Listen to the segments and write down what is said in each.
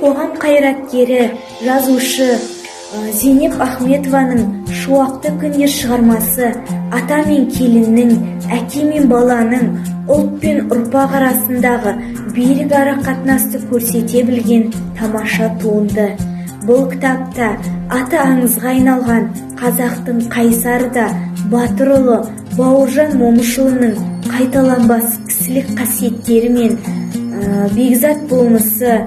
қоғам қайраткері, жазушы Зейнеп Ахметованың «Шуақты күндер» шығармасы ата мен келіннің, әке мен баланың, ұлт пен ұрпақ арасындағы берік арақатынасты көрсете білген тамаша туынды. Бұл кітапта аты аңызға айналған қазақтың қайсары да батыр ұлы Бауыржан Момышұлының қайталанбас кісілік қасиеттері мен бекзат болмысы,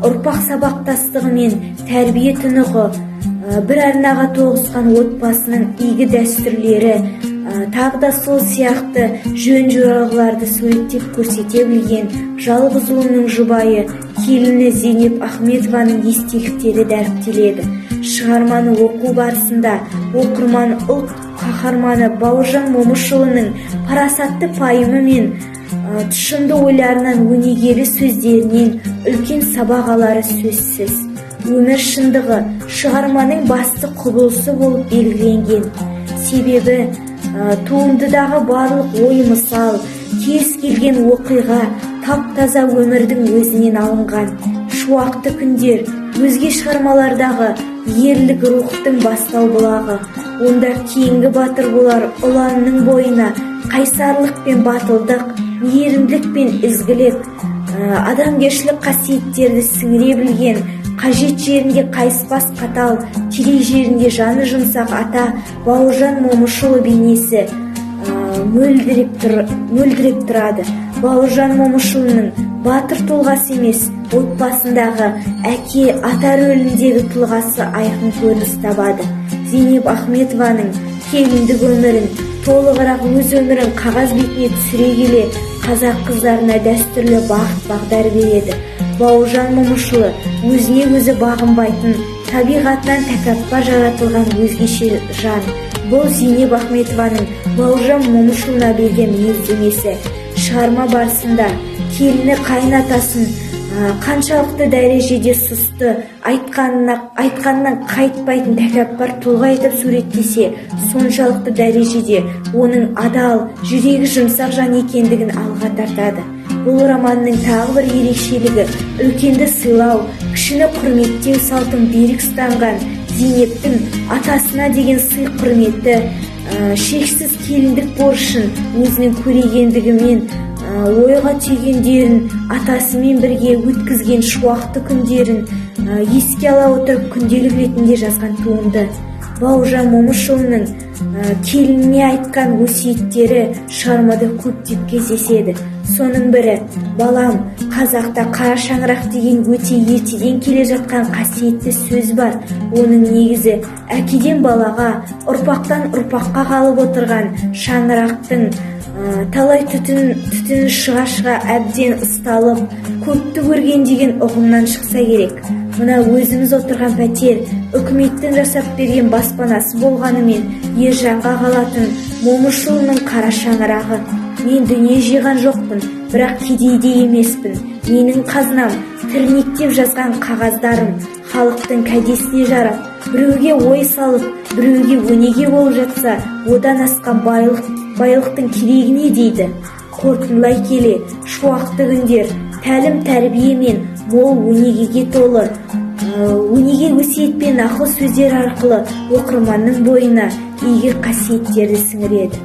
ұрпақ сабақтастығы мен тәрбие тұнығы, бір арнаға тоғысқан отбасының игі дәстүрлері, тағы да сол сияқты жөн-жоралғыларды суреттеп көрсете білген жалғыз ұлының жұбайы келіні Зейнеп Ахметованың естеліктері дәріптеледі. Шығарманы оқу барысында оқырман ұлт қаһарманы Бауыржан Момышұлының парасатты пайымы мен тұшымды ойларынан, өнегелі сөздерінен үлкен сабақ алары сөзсіз. Өмір шындығы шығарманың басты құбылысы болып белгіленген. Себебі туындыдағы барлық ой мысал, кез келген оқиға тап-таза өмірдің өзінен алынған. Шуақты күндер өзге шығармалардағы ерлік рухтың бастау бұлағы. Онда кейінгі батыр болар ұланның бойына қайсарлық пен батылдық, мейірімділік пен ізгілік, адамгершілік қасиеттерді сіңіре білген, қажет жерінде қайыспас қатал, керек жерінде жаны жұмсақ ата Бауыржан Момышұлы бейнесі мөлдіреп тұрады. Бауыржан Момышұлының батыр тұлғасы емес, отбасындағы әке, ата рөліндегі тұлғасы айқын көрініс табады. Зейнеп Ахметованың келіндік өмірін, толығырақ өз өмірін қағаз бетіне түсіре келе қазақ қыздарына дәстүрлі бағыт-бағдар береді. Бауыржан Момышұлы өзіне өзі бағынбайтын, табиғатынан тәкаппар жаратылған өзгеше жан. Бұл Зейнеп Ахметованың Бауыржан Момышұлына берген мінездемесі. Шығарма барысында келіні қайынатасын қаншалықты дәрежеде сұсты, айтқанынан қайтпайтын тәкаппар тұлға етіп суреттесе, соншалықты дәрежеде оның адал, жүрегі жұмсақ жан екендігін алға тартады. Бұл романның тағы бір ерекшелігі үлкенді сыйлау, кішіні құрметтеу салтын берік ұстанған Зейнептің атасына деген сый құрметі, шексіз келіндік борышын өзінің көрегендігімен, ойға түйгендерін, атасымен бірге өткізген шуақты күндерін еске ала отырып күнделік ретінде жазған туынды. Бауыржан Момышұлының келініне айтқан өсиеттері шығармада көптеп кездеседі. Соның бірі, балам, қазақта қара шаңырақ деген өте ертеден келе жатқан қасиетті сөз бар. Оның негізі әкеден балаға, ұрпақтан ұрпаққа қалып отырған шаңырақтың талай түтін шыға әбден ысталып, көпті көрген деген ұғымнан шықса керек. Мына өзіміз отырған пәтер үкіметтің жасап берген баспанасы болғанымен ержанға қалатын Момышұлының қара шаңырағы. Мен дүние жиған жоқпын, бірақ кедейде емеспін. Менің қазынам тірнектеп жазған қағаздарым халықтың кәдесіне жарап, біреуге ой салып, біреуге өнеге болып жатса, одан асқан байлықтың керегіне дейді. Қорытындылай келе, шуақты күндер тәлім тәрбие мен мол өнегеге толы, өнеге өсиет пен ақыл сөздер арқылы оқырманның бойына игі қасиеттерді сіңіреді.